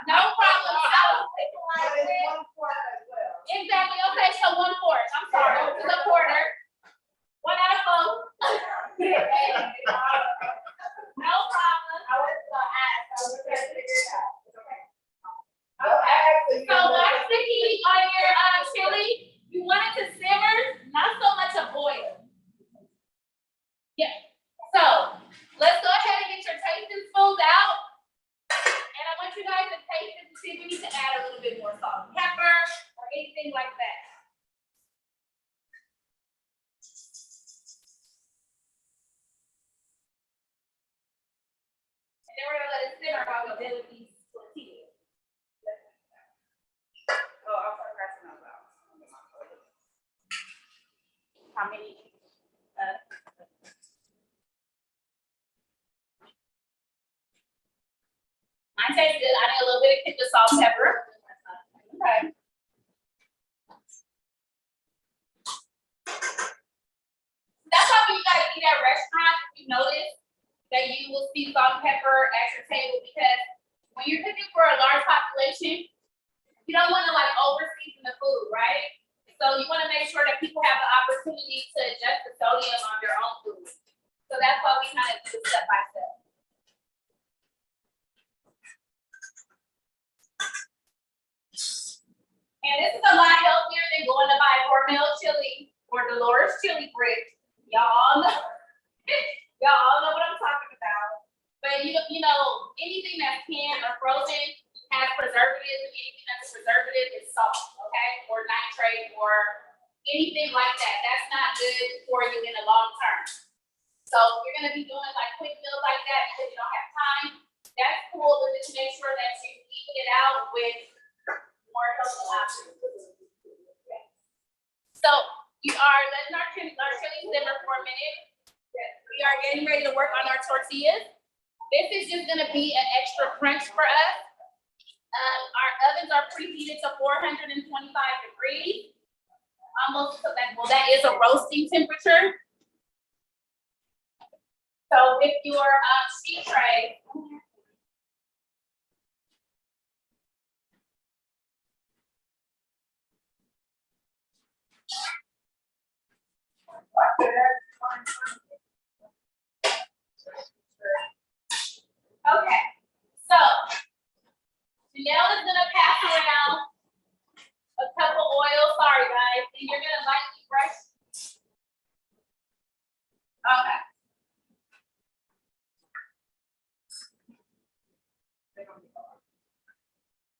No problem. But it's 1/4 as well. Exactly. Okay, so 1/4. I'm sorry. It's a quarter. 1 out of 4. No problem. I was gonna ask, I was trying to figure it out. Okay. So watch the heat on your chili. You want it to simmer, not so much a boil. Yeah. So let's go ahead and get your tasting spoons out. And I want you guys to taste it to see if we need to add a little bit more salt and pepper or anything like that. And then we're gonna let it simmer while we deal with these tortillas. Oh, I'll start pressing those out. How many? Mine tastes good. I need a little bit of kick of salt and pepper. Okay. That's why when you guys eat at restaurants, you notice that you will see salt and pepper at your table, because when you're cooking for a large population, you don't want to like over season the food, right? So you want to make sure that people have the opportunity to adjust the sodium on their own food. So that's why we kind of do it step by step. And this is a lot healthier than going to buy Hormel chili or Dolores chili bricks. Y'all know, y'all all know what I'm talking about. But you know, anything that's canned or frozen has preservatives, and anything that's a preservative is salt, okay? Or nitrate or anything like that. That's not good for you in the long term. So if you're gonna be doing like quick meals like that because you don't have time, that's cool, but just make sure that you even it out with more healthy options. So you are letting our chili simmer for a minute. We are getting ready to work on our tortillas. This is just gonna be an extra crunch for us. Our ovens are preheated to 425 degrees. Almost so that is a roasting temperature. So with your sheet tray, okay, so Janelle is gonna pass around a cup of oil. Sorry guys, and you're gonna lightly brush. Okay.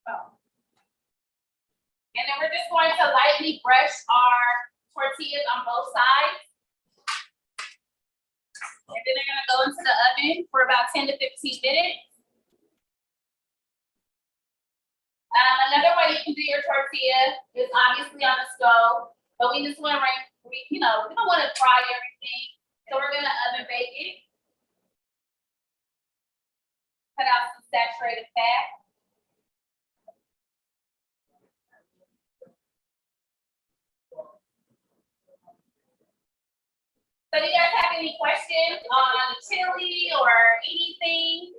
Oh. And then we're just going to lightly brush our tortillas on both sides. And then they're gonna go into the oven for about 10 to 15 minutes. Another way you can do your tortilla is obviously on the stove, but we just want to, we don't want to fry everything, so we're gonna oven bake it. Cut out some saturated fat. So do you guys have any questions on chili or anything?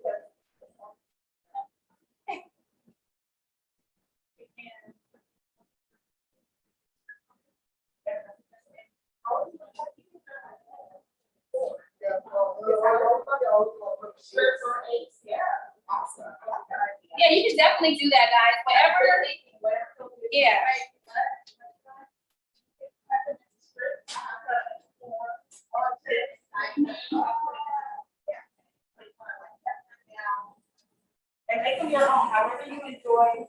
Yeah, you can definitely do that, guys. Whatever. Yeah. however you enjoy.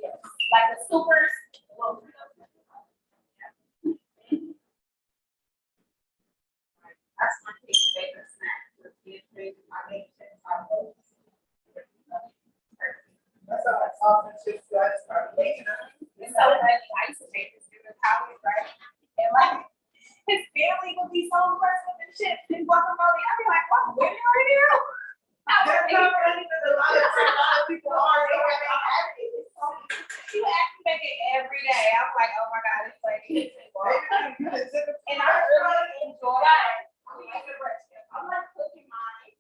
Yes, like the soupers. That's my kid's favorite snack. That's all it's often just start making them. It's so funny. I used to make this in college, right? And like his family would be so impressed with the chips and guacamole. I'd be like, "What? Where are you?" They're not running with a lot of people are. You actually make it every day. I'm like, oh my God, it's like, and I really enjoy it. I'm not cooking mine.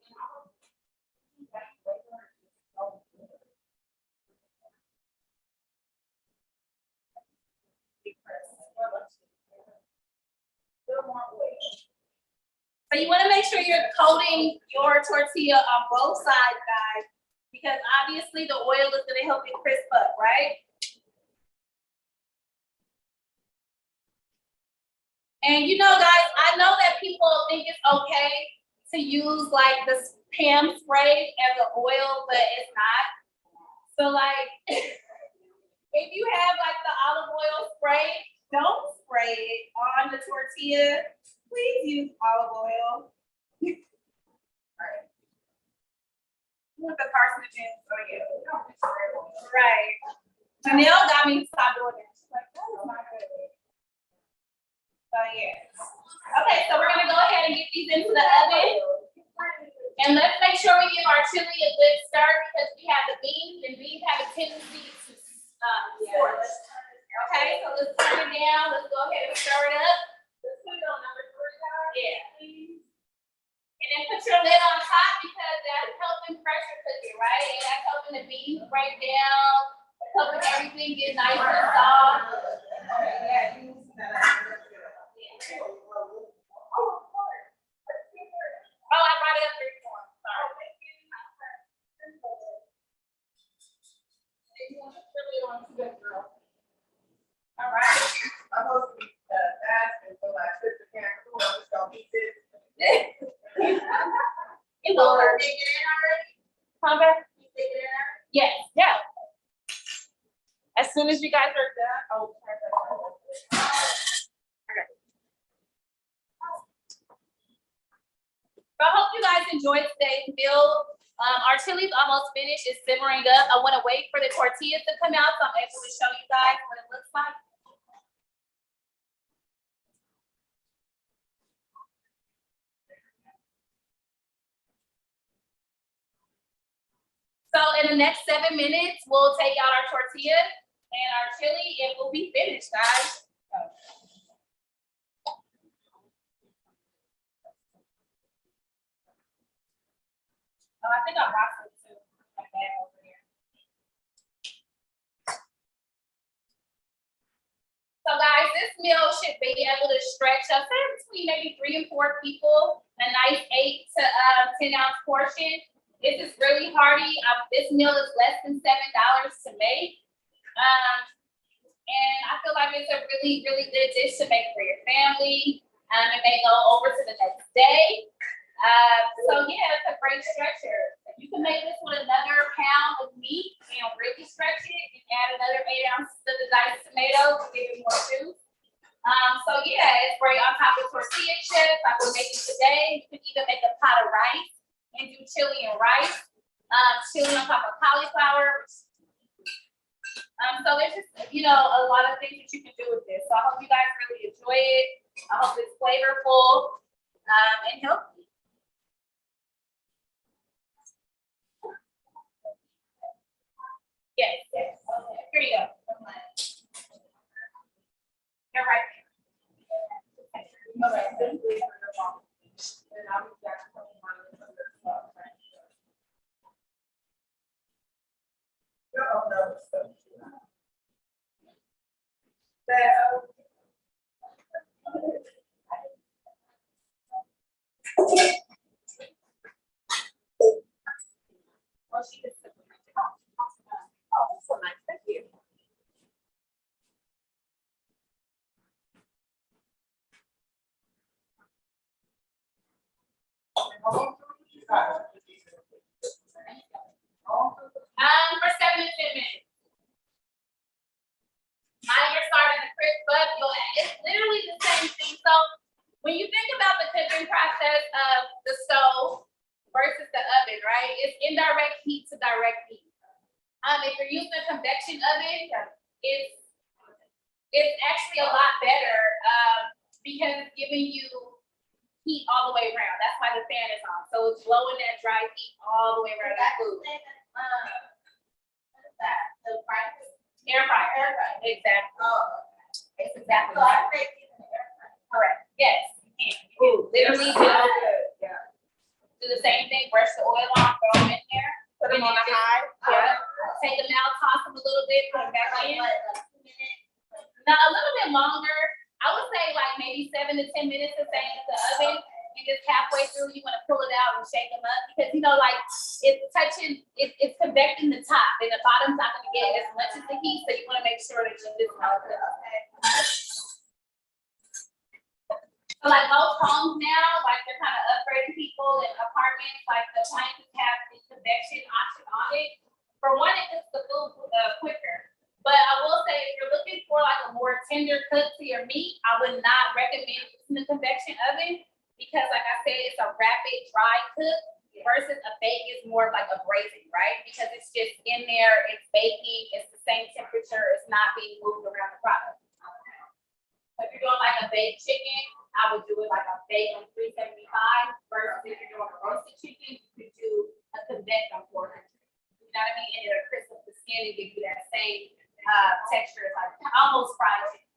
So you want to make sure you're coating your tortilla on both sides, guys, because obviously the oil is going to help it crisp up, right? And you know, guys, I know that people think it's okay to use like the Pam spray as an oil, but it's not. So like, if you have like the olive oil spray, don't spray it on the tortilla. Please use olive oil. Right. With the carcinogens, oh yeah. Right. Janelle got me to stop doing that. She's like, that is not good. So yeah. Okay, so we're gonna go ahead and get these into the oven. And let's make sure we give our chili a good stir because we have the beans and beans have a tendency to scorch. Okay, so let's turn it down. Let's go ahead and stir it up. Let's put it on number 3, guys. Yeah. And then put your lid on top because that's helping pressure cook it, right? And that's helping the beans break down, helping everything get nice and soft. Yeah. Oh, I brought it up here for him. Sorry. All right. I'm supposed to be asking for my sister can't cool. I'm just gonna eat this. It's over. You think it in already? Huh, babe? You think it in already? Yes, yeah. As soon as you guys are done, oh, perfect. Okay. So I hope you guys enjoyed today's meal. Our chili's almost finished. It's simmering up. I want to wait for the tortillas to come out so I'm able to show you guys what it looks like. So in the next 7 minutes, we'll take out our tortilla and our chili and we'll be finished, guys. Oh, I think I brought some too. My bag over here. So guys, this meal should be able to stretch us between maybe 3 and 4 people. A nice 8 to 10 ounce portion. This is really hearty. This meal is less than $7 to make. And I feel like it's a really, really good dish to make for your family. It may go over to the next day. So yeah, it's a great stretcher. You can make this with another pound of meat and really stretch it and add another 8 ounces of the diced tomatoes to give it more juice. So yeah, it's great on top of tortilla chips like we're making today. You can even make a pot of rice and do chili and rice. Chili on top of cauliflower. So there's just, a lot of things that you can do with this. So I hope you guys really enjoy it. I hope it's flavorful and healthy. Yes, yes. Okay. Here you go. You're right there. Okay. Well, she could sit with me. Oh, that's so nice. Thank you. Oh, to 10 minutes. Mine are starting to crisp up, it's literally the same thing. So when you think about the cooking process of the stove versus the oven, right? It's indirect heat to direct heat. If you're using a convection oven, it's actually a lot better because it's giving you heat all the way around. That's why the fan is on. So it's blowing that dry heat all the way around that food. What is that? The air fryer. Exactly. It's exactly right. Correct. Yes. You literally do the same thing. Brush the oil off, throw them in there. Put them on the high. Yeah. Take them out, toss them a little bit, put them back in. Now a little bit longer. I would say like maybe 7 to 10 minutes to stay in the oven. And just halfway through, you want to pull it out and shake them up because like it's touching, it's convecting the top, and the bottom's not going to get as much as the heat. So you want to make sure that you just know it. So like most homes now, like they're kind of upgrading people in apartments, like the appliances have the convection option on it. For one, it cooks the food quicker. But I will say, if you're looking for like a more tender cook to your meat, I would not recommend using the convection oven because, like I said, it's a rapid dry cook versus a bake is more like a braising, right? Because it's just in there, it's baking, it's the same temperature, it's not being moved around the product. So if you're doing like a baked chicken, I would do it like a bake on 375 versus if you're doing a roasted chicken, you could do a convect on 400. You know what I mean? And it'll crisp up the skin and give you that same texture, like almost fried chicken.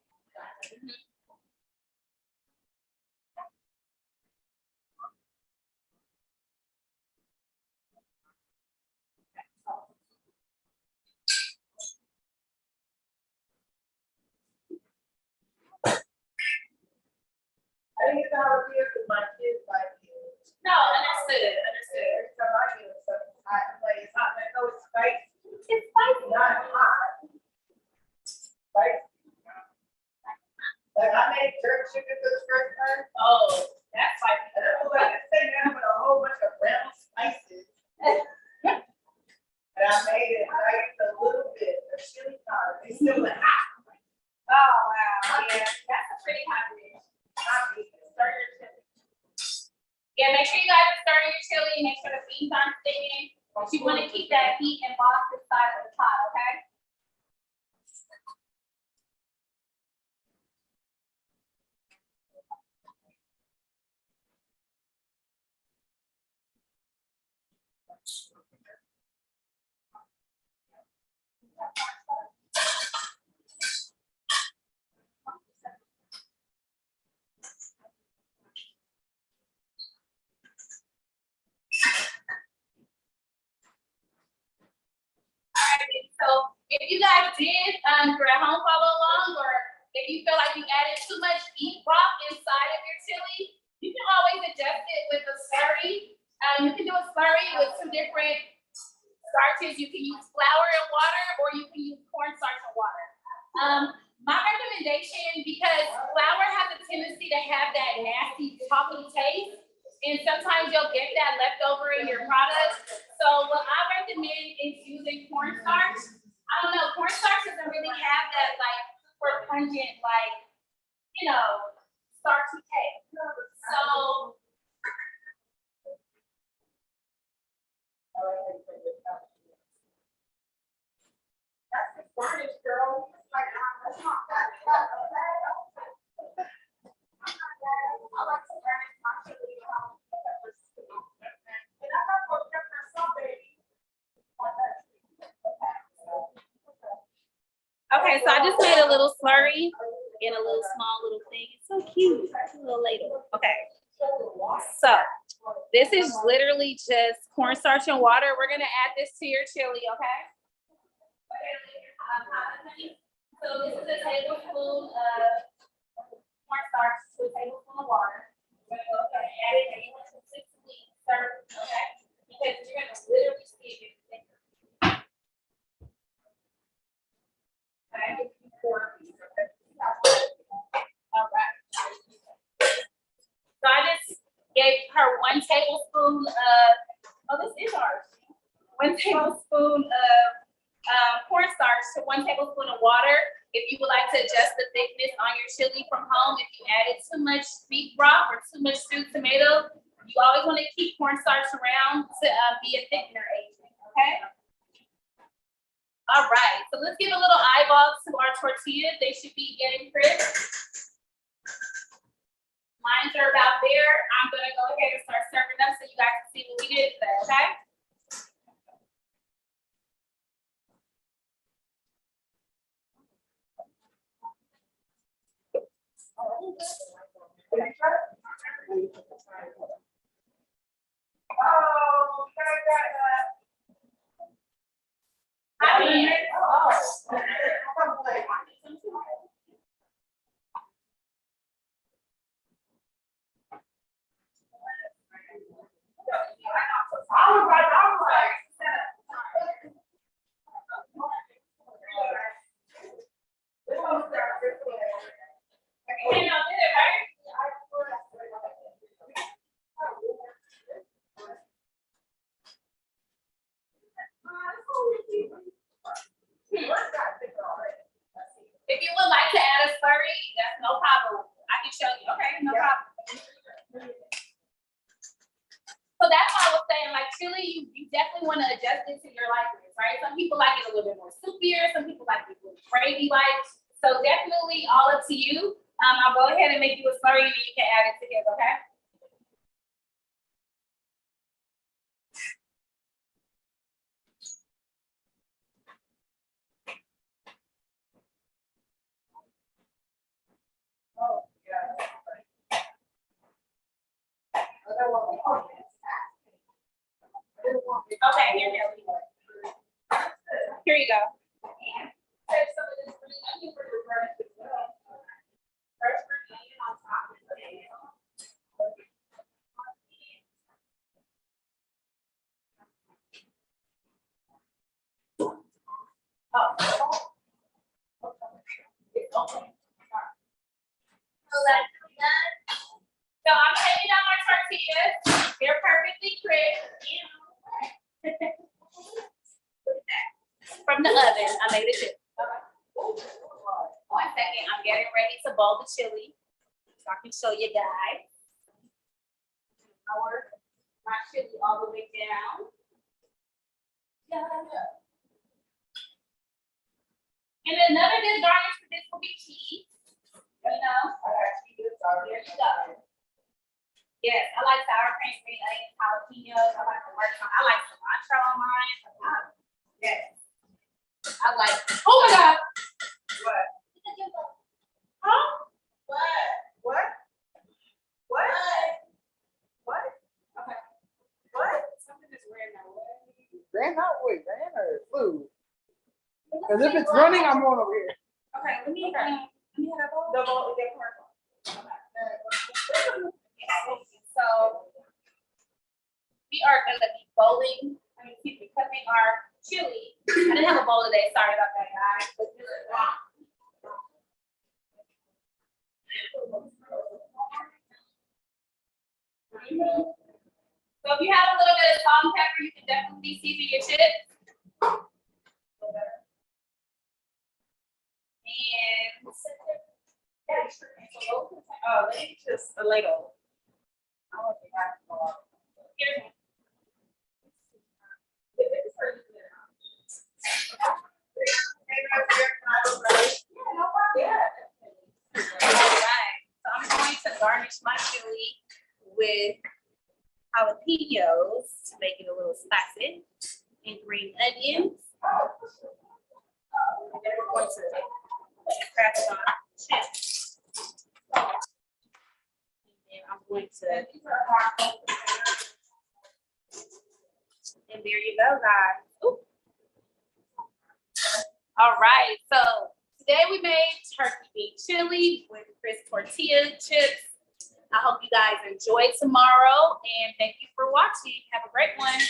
I think it's how it is with my kids like it. No, understood. Every time I get something hot, like it's hot, I know it's spicy. It's spicy. Not hot. Spicy. Like I made jerk chicken for the first time. Oh, that's spicy. And I was like, it's taken out with a whole bunch of brown spices. And I made it like a little bit of chili powder. It's still hot. Oh, wow. Yeah, that's a pretty hot dish. Stir your chili. Yeah, make sure you guys are stirring your chili. Make sure the beans aren't sticking. You want to keep that heat and box inside of the pot, okay? So if you guys did, for at home follow along, or if you feel like you added too much beef broth inside of your chili, you can always adjust it with a slurry. You can do a slurry with two different starches. You can use flour and water, or you can use cornstarch and water. My recommendation, because flour has a tendency to have that nasty, chalky taste, and sometimes you'll get that left over in your product. So what I recommend is using cornstarch. I don't know, cornstarch doesn't really have that like super pungent, like, starchy taste. So That's the garnish, girl. Like, that's not that. I like to garnish my chili. And I'm not going to pepper something. okay, so I just made a little slurry in a little small little thing. It's so cute. It's a little ladle. Okay. So this is literally just cornstarch and water. We're gonna add this to your chili, okay? So this is a tablespoon of cornstarch to a tablespoon of water. We're gonna go ahead and add it, and you want to consistently stir, okay? Because you're gonna literally see it get thicker. Okay. All right. So I just gave her 1 tablespoon of, oh, this is ours. 1 tablespoon of cornstarch to 1 tablespoon of water. If you would like to adjust the thickness on your chili from home, if you added too much beef broth or too much stewed tomato, you always want to keep cornstarch around to be a thickener agent, okay? All right, so let's give a little eyeball to our tortillas. They should be getting crisp. Mines are about there. I'm gonna go ahead and start serving them so you guys can see what we did today, okay? If you would like to add a slurry, that's no problem. I can show you. Okay, no problem. So that's why I was saying, like chili, you definitely want to adjust it to your likeness, right? Some people like it a little bit more soupier. Some people like it a little gravy-like. So definitely all up to you. I'll go ahead and make you a slurry and you can add it together, okay? Okay, here you go. Here you go. So I'm taking out my tortillas. They're perfectly crisp. From the oven, I made it too. 1 second, I'm getting ready to boil the chili so I can show you guys. Pour my chili all the way down. And another good garnish for this will be cheese. You know? There you go. Yes, I like sour cream, green onions, jalapenos. I like the I like cilantro on mine. Yes. I like, oh my God. What? Huh? What? What? What? What? Okay. What? Something is weird now. Ran out with ran or food? Because if it's running, I'm going over here. Okay, let me have a bowl. The bowl, the commercial. So we are gonna be bowling, cutting our chili. I didn't have a bowl today, sorry about that, guys. But this is wrong. So if you have a little bit of salt and pepper, you can definitely season your chips. Oh, they just a ladle. Here's one. All right, so I'm going to garnish my chili with jalapenos to make it a little spicy and green onions. And then we're going to crack some chips. And then I'm going to, and there you go, guys. Ooh. All right, so today we made turkey beef chili with crisp tortilla chips. I hope you guys enjoy tomorrow and thank you for watching. Have a great one.